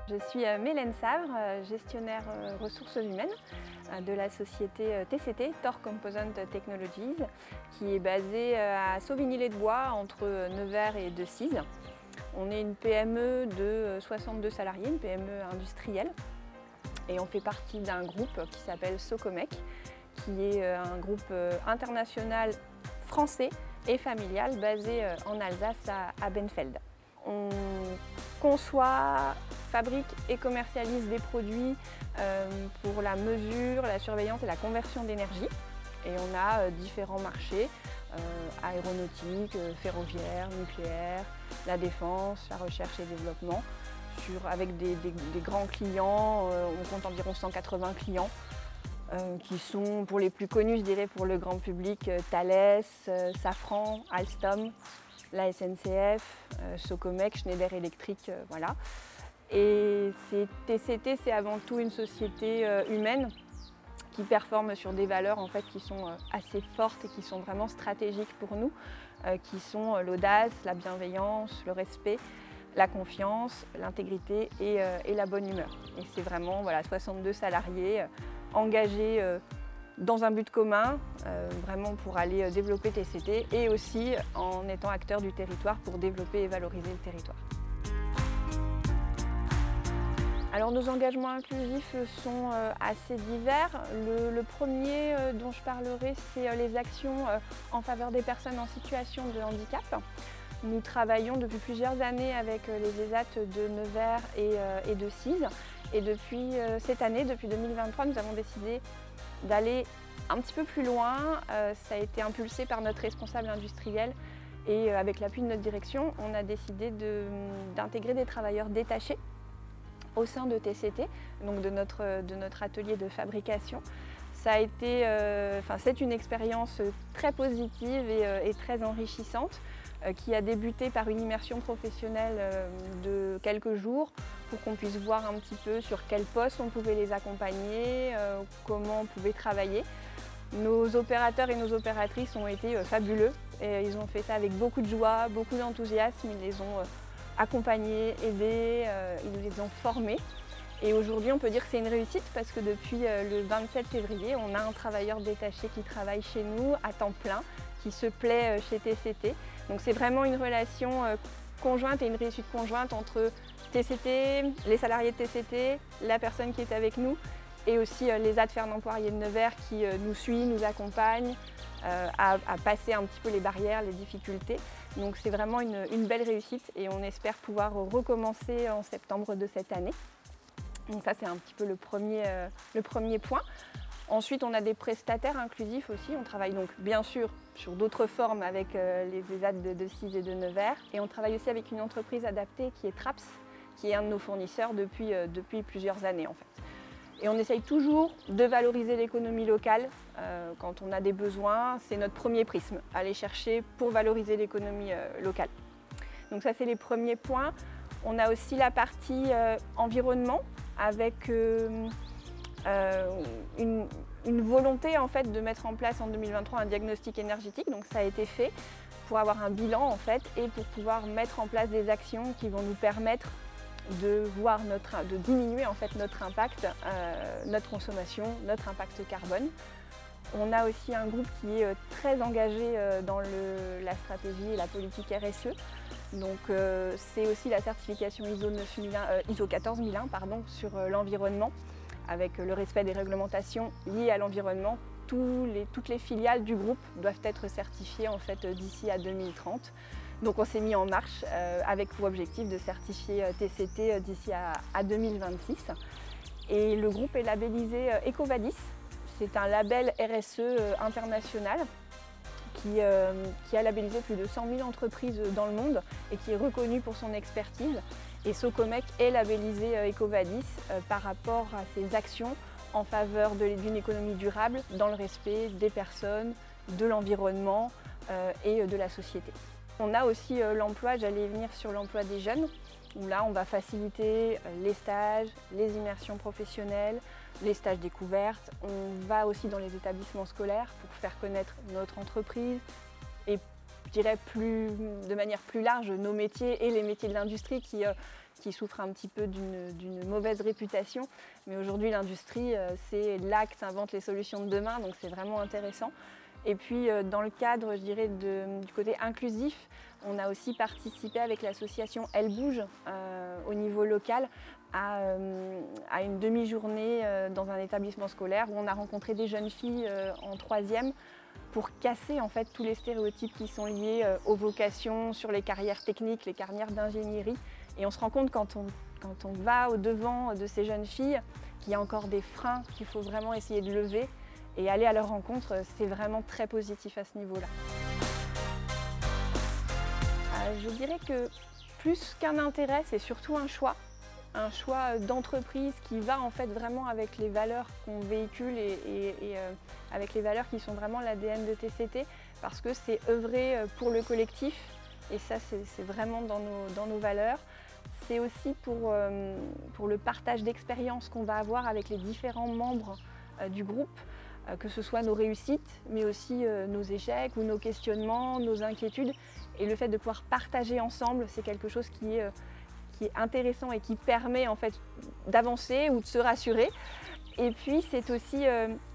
Je suis Mélène Savre, gestionnaire ressources humaines de la société TCT, Tor Composant Technologies, qui est basée à Sauvigny-les-Bois, entre Nevers et Decize. On est une PME de 62 salariés, une PME industrielle, et on fait partie d'un groupe qui s'appelle Socomec, qui est un groupe international français et familial basé en Alsace à Benfeld. On conçoit, fabrique et commercialise des produits pour la mesure, la surveillance et la conversion d'énergie. Et on a différents marchés, aéronautique, ferroviaire, nucléaire, la défense, la recherche et développement, avec des grands clients. On compte environ 180 clients qui sont, pour les plus connus, je dirais, pour le grand public, Thales, Safran, Alstom, la SNCF, Socomec, Schneider Electric, voilà. Et TCT, c'est avant tout une société humaine qui performe sur des valeurs en fait, qui sont assez fortes et qui sont vraiment stratégiques pour nous, qui sont l'audace, la bienveillance, le respect, la confiance, l'intégrité et la bonne humeur. Et c'est vraiment 62 salariés engagés dans un but commun, vraiment pour aller développer TCT et aussi en étant acteur du territoire pour développer et valoriser le territoire. Alors nos engagements inclusifs sont assez divers. Le premier dont je parlerai, c'est les actions en faveur des personnes en situation de handicap. Nous travaillons depuis plusieurs années avec les ESAT de Nevers et de Decize. Et depuis cette année, depuis 2023, nous avons décidé d'aller un petit peu plus loin. Ça a été impulsé par notre responsable industriel et avec l'appui de notre direction, on a décidé d'intégrer des travailleurs détachés au sein de TCT, donc de notre atelier de fabrication. Ça a été, c'est une expérience très positive et très enrichissante qui a débuté par une immersion professionnelle de quelques jours pour qu'on puisse voir un petit peu sur quel poste on pouvait les accompagner, comment on pouvait travailler. Nos opérateurs et nos opératrices ont été fabuleux et ils ont fait ça avec beaucoup de joie, beaucoup d'enthousiasme. Ils les ont accompagnés, aidés, ils les ont formés. Et aujourd'hui, on peut dire que c'est une réussite parce que depuis le 27 février, on a un travailleur détaché qui travaille chez nous à temps plein, qui se plaît chez TCT. Donc c'est vraiment une relation conjointe et une réussite conjointe entre TCT, les salariés de TCT, la personne qui est avec nous et aussi les AD Fernand Poirier de Nevers qui nous suit, nous accompagne à passer un petit peu les barrières, les difficultés. Donc c'est vraiment une belle réussite et on espère pouvoir recommencer en septembre de cette année. Donc ça c'est un petit peu le premier point. Ensuite, on a des prestataires inclusifs aussi. On travaille donc bien sûr sur d'autres formes avec les ESAT de Decize et de Nevers. Et on travaille aussi avec une entreprise adaptée qui est Traps, qui est un de nos fournisseurs depuis plusieurs années en fait. Et on essaye toujours de valoriser l'économie locale quand on a des besoins. C'est notre premier prisme, aller chercher pour valoriser l'économie locale. Donc ça c'est les premiers points. On a aussi la partie environnement avec une volonté en fait de mettre en place en 2023 un diagnostic énergétique. Donc ça a été fait pour avoir un bilan en fait et pour pouvoir mettre en place des actions qui vont nous permettre de diminuer en fait notre impact, notre consommation, notre impact carbone. On a aussi un groupe qui est très engagé dans la stratégie et la politique RSE. Donc c'est aussi la certification ISO 14001 sur l'environnement, avec le respect des réglementations liées à l'environnement. Toutes les filiales du groupe doivent être certifiées en fait, d'ici à 2030. Donc on s'est mis en marche avec pour objectif de certifier TCT d'ici à 2026. Et le groupe est labellisé EcoVadis. C'est un label RSE international qui a labellisé plus de 100 000 entreprises dans le monde et qui est reconnu pour son expertise. Et Socomec est labellisé EcoVadis par rapport à ses actions en faveur d'une économie durable dans le respect des personnes, de l'environnement et de la société. On a aussi l'emploi, j'allais venir sur l'emploi des jeunes, où là on va faciliter les stages, les immersions professionnelles, les stages découvertes. On va aussi dans les établissements scolaires pour faire connaître notre entreprise et dirais de manière plus large, nos métiers et les métiers de l'industrie qui souffrent un petit peu d'une mauvaise réputation. Mais aujourd'hui, l'industrie, c'est là que s'inventent les solutions de demain, donc c'est vraiment intéressant. Et puis, dans le cadre, je dirais, du côté inclusif, on a aussi participé avec l'association Elle Bouge au niveau local à une demi-journée dans un établissement scolaire où on a rencontré des jeunes filles en troisième pour casser en fait tous les stéréotypes qui sont liés aux vocations sur les carrières techniques, les carrières d'ingénierie. Et on se rend compte quand on va au-devant de ces jeunes filles qu'il y a encore des freins qu'il faut vraiment essayer de lever. Et aller à leur rencontre, c'est vraiment très positif à ce niveau-là. Je dirais que plus qu'un intérêt, c'est surtout un choix d'entreprise qui va en fait vraiment avec les valeurs qu'on véhicule et avec les valeurs qui sont vraiment l'ADN de TCT, parce que c'est œuvrer pour le collectif et ça c'est vraiment dans nos valeurs. C'est aussi pour le partage d'expériences qu'on va avoir avec les différents membres du groupe, que ce soit nos réussites, mais aussi nos échecs ou nos questionnements, nos inquiétudes. Et le fait de pouvoir partager ensemble, c'est quelque chose qui est intéressant et qui permet en fait d'avancer ou de se rassurer. Et puis c'est aussi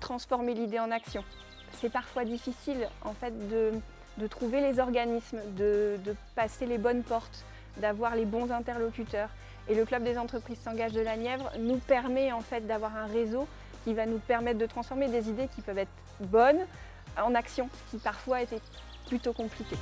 transformer l'idée en action. C'est parfois difficile en fait de trouver les organismes, de passer les bonnes portes, d'avoir les bons interlocuteurs. Et le Club des entreprises s'engage de la Nièvre nous permet en fait d'avoir un réseau qui va nous permettre de transformer des idées qui peuvent être bonnes en action, qui parfois étaient plutôt compliquées.